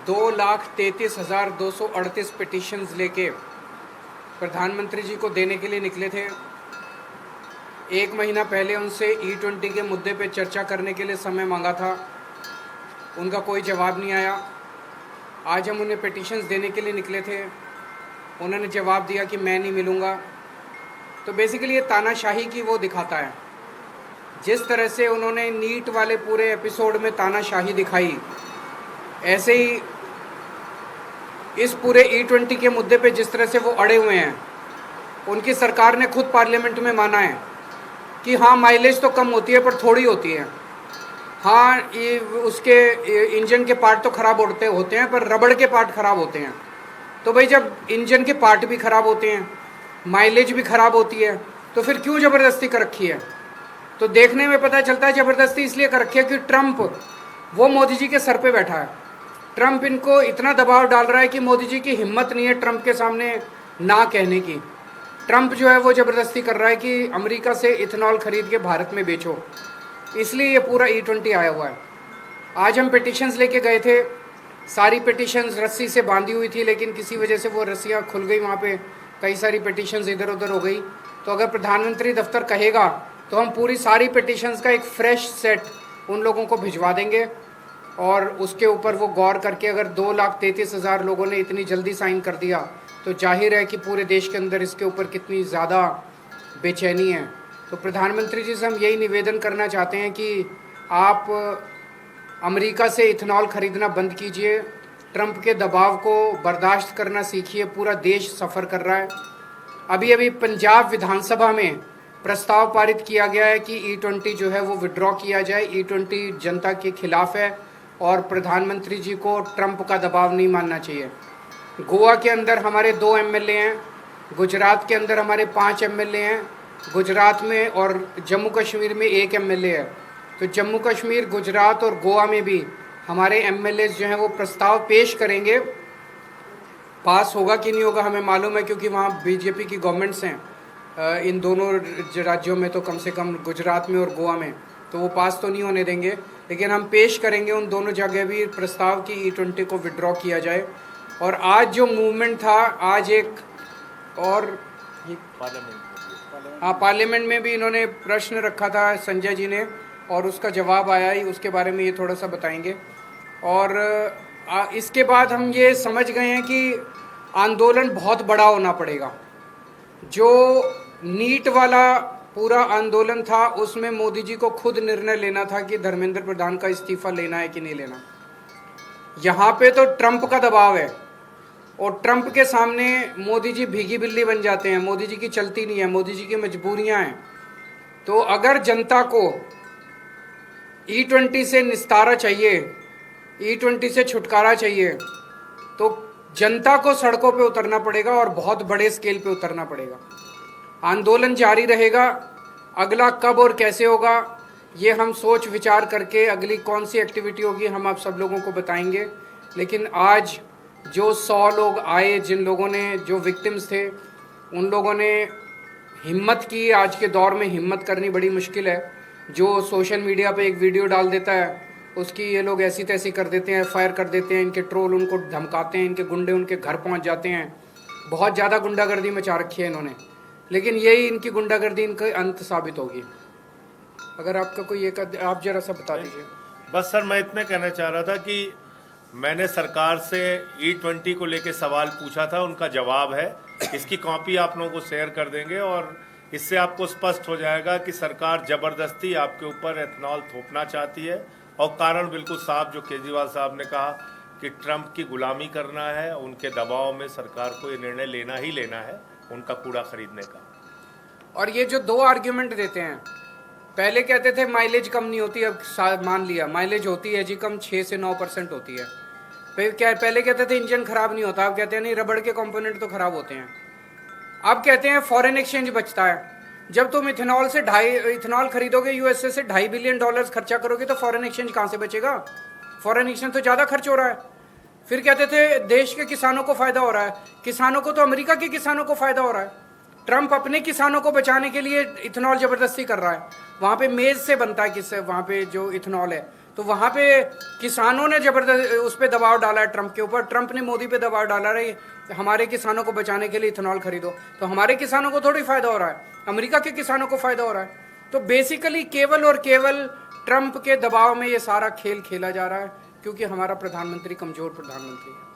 2,33,238 petitions लेके प्रधानमंत्री जी को देने के लिए निकले थे। एक महीना पहले उनसे E20 के मुद्दे पे चर्चा करने के लिए समय मांगा था, उनका कोई जवाब नहीं आया। आज हम उन्हें पिटीशंस देने के लिए निकले थे, उन्होंने जवाब दिया कि मैं नहीं मिलूँगा। तो बेसिकली ये तानाशाही की वो दिखाता है। जिस तरह से उन्होंने नीट वाले पूरे एपिसोड में तानाशाही दिखाई, ऐसे ही इस पूरे E20 के मुद्दे पे जिस तरह से वो अड़े हुए हैं। उनकी सरकार ने खुद पार्लियामेंट में माना है कि हाँ, माइलेज तो कम होती है पर थोड़ी होती है। हाँ, ये उसके इंजन के पार्ट तो ख़राब होते हैं पर रबड़ के पार्ट ख़राब होते हैं। तो भाई, जब इंजन के पार्ट भी ख़राब होते हैं, माइलेज भी ख़राब होती है, तो फिर क्यों ज़बरदस्ती कर रखी है? तो देखने में पता चलता है ज़बरदस्ती इसलिए कर रखी है कि ट्रंप वो मोदी जी के सर पे बैठा है। ट्रंप इनको इतना दबाव डाल रहा है कि मोदी जी की हिम्मत नहीं है ट्रंप के सामने ना कहने की। ट्रंप जो है वो ज़बरदस्ती कर रहा है कि अमेरिका से इथेनॉल खरीद के भारत में बेचो, इसलिए ये पूरा E20 आया हुआ है। आज हम पिटीशंस लेके गए थे, सारी पिटीशंस रस्सी से बांधी हुई थी, लेकिन किसी वजह से वो रस्सियाँ खुल गई, वहाँ पे कई सारी पिटीशंस इधर उधर हो गई। तो अगर प्रधानमंत्री दफ्तर कहेगा तो हम पूरी सारी पिटीशंस का एक फ़्रेश सेट उन लोगों को भिजवा देंगे और उसके ऊपर वो गौर करके, अगर 2,33,000 लोगों ने इतनी जल्दी साइन कर दिया तो जाहिर है कि पूरे देश के अंदर इसके ऊपर कितनी ज़्यादा बेचैनी है। तो प्रधानमंत्री जी से हम यही निवेदन करना चाहते हैं कि आप अमेरिका से इथेनॉल खरीदना बंद कीजिए, ट्रंप के दबाव को बर्दाश्त करना सीखिए। पूरा देश सफ़र कर रहा है। अभी अभी पंजाब विधानसभा में प्रस्ताव पारित किया गया है कि E20 जो है वो विड्रॉ किया जाए। E20 जनता के खिलाफ है और प्रधानमंत्री जी को ट्रंप का दबाव नहीं मानना चाहिए। गोवा के अंदर हमारे 2 MLA हैं, गुजरात के अंदर हमारे 5 MLA हैं, गुजरात में और जम्मू कश्मीर में 1 MLA है। तो जम्मू कश्मीर, गुजरात और गोवा में भी हमारे MLAs जो हैं वो प्रस्ताव पेश करेंगे। पास होगा कि नहीं होगा हमें मालूम है, क्योंकि वहाँ BJP की गवर्नमेंट्स हैं इन दोनों राज्यों में, तो कम से कम गुजरात में और गोवा में, तो वो पास तो नहीं होने देंगे। लेकिन हम पेश करेंगे उन दोनों जगह भी प्रस्ताव कि E20 को विड्रॉ किया जाए। और आज जो मूवमेंट था, आज एक और पार्लियामेंट में भी इन्होंने प्रश्न रखा था संजय जी ने, और उसका जवाब आया ही, उसके बारे में ये थोड़ा सा बताएंगे। और इसके बाद हम ये समझ गए हैं कि आंदोलन बहुत बड़ा होना पड़ेगा। जो नीट वाला पूरा आंदोलन था उसमें मोदी जी को खुद निर्णय लेना था कि धर्मेंद्र प्रधान का इस्तीफा लेना है कि नहीं लेना। यहाँ पे तो ट्रंप का दबाव है और ट्रंप के सामने मोदी जी भीगी बिल्ली बन जाते हैं। मोदी जी की चलती नहीं है, मोदी जी की मजबूरियाँ हैं। तो अगर जनता को E20 से निस्तारा चाहिए, E20 से छुटकारा चाहिए, तो जनता को सड़कों पे उतरना पड़ेगा और बहुत बड़े स्केल पे उतरना पड़ेगा। आंदोलन जारी रहेगा। अगला कब और कैसे होगा ये हम सोच विचार करके अगली कौन सी एक्टिविटी होगी हम आप सब लोगों को बताएंगे। लेकिन आज जो 100 लोग आए, जिन लोगों ने, जो विक्टिम्स थे, उन लोगों ने हिम्मत की। आज के दौर में हिम्मत करनी बड़ी मुश्किल है। जो सोशल मीडिया पे एक वीडियो डाल देता है उसकी ये लोग ऐसी तैसी कर देते हैं, फायर कर देते हैं, इनके ट्रोल उनको धमकाते हैं, इनके गुंडे उनके घर पहुंच जाते हैं। बहुत ज़्यादा गुंडागर्दी मचा रखी है इन्होंने, लेकिन यही इनकी गुंडागर्दी इनका अंत साबित होगी। अगर आपका कोई एक आप जरा सा बता दीजिए। बस सर, मैं इतना कहना चाह रहा था कि मैंने सरकार से E20 को लेके सवाल पूछा था, उनका जवाब है। इसकी कॉपी आप लोगों को शेयर कर देंगे और इससे आपको स्पष्ट हो जाएगा कि सरकार ज़बरदस्ती आपके ऊपर एथेनॉल थोपना चाहती है। और कारण बिल्कुल साफ, जो केजरीवाल साहब ने कहा कि ट्रंप की गुलामी करना है, उनके दबाव में सरकार को ये निर्णय लेना ही लेना है उनका कूड़ा खरीदने का। और ये जो 2 आर्ग्यूमेंट देते हैं, पहले कहते थे माइलेज कम नहीं होती, अब मान लिया माइलेज होती है जी कम, 6 से 9% होती है। पहले कहते थे इंजन खराब नहीं होता, अब कहते हैं नहीं, रबड़ के कंपोनेंट तो खराब होते हैं। अब कहते हैं फॉरेन एक्सचेंज बचता है। जब तुम इथेनॉल खरीदोगे यूएसए से $2.5 बिलियन खर्चा करोगे तो फॉरेन एक्सचेंज कहाँ से बचेगा? फॉरेन एक्सचेंज तो ज़्यादा खर्च हो रहा है। फिर कहते थे देश के किसानों को फ़ायदा हो रहा है। किसानों को तो अमेरिका के किसानों को फ़ायदा हो रहा है। ट्रंप अपने किसानों को बचाने के लिए इथेनॉल ज़बरदस्ती कर रहा है। वहाँ पे मेज़ से बनता है, किससे? वहाँ पे जो इथेनॉल है तो वहाँ पे किसानों ने जबरदस्त उस पर दबाव डाला है ट्रंप के ऊपर, ट्रंप ने मोदी पे दबाव डाला है हमारे किसानों को बचाने के लिए इथेनॉल खरीदो। तो हमारे किसानों को थोड़ी फायदा हो रहा है, अमेरिका के किसानों को फायदा हो रहा है। तो बेसिकली केवल और केवल ट्रंप के दबाव में ये सारा खेल खेला जा रहा है, क्योंकि हमारा प्रधानमंत्री कमजोर प्रधानमंत्री है।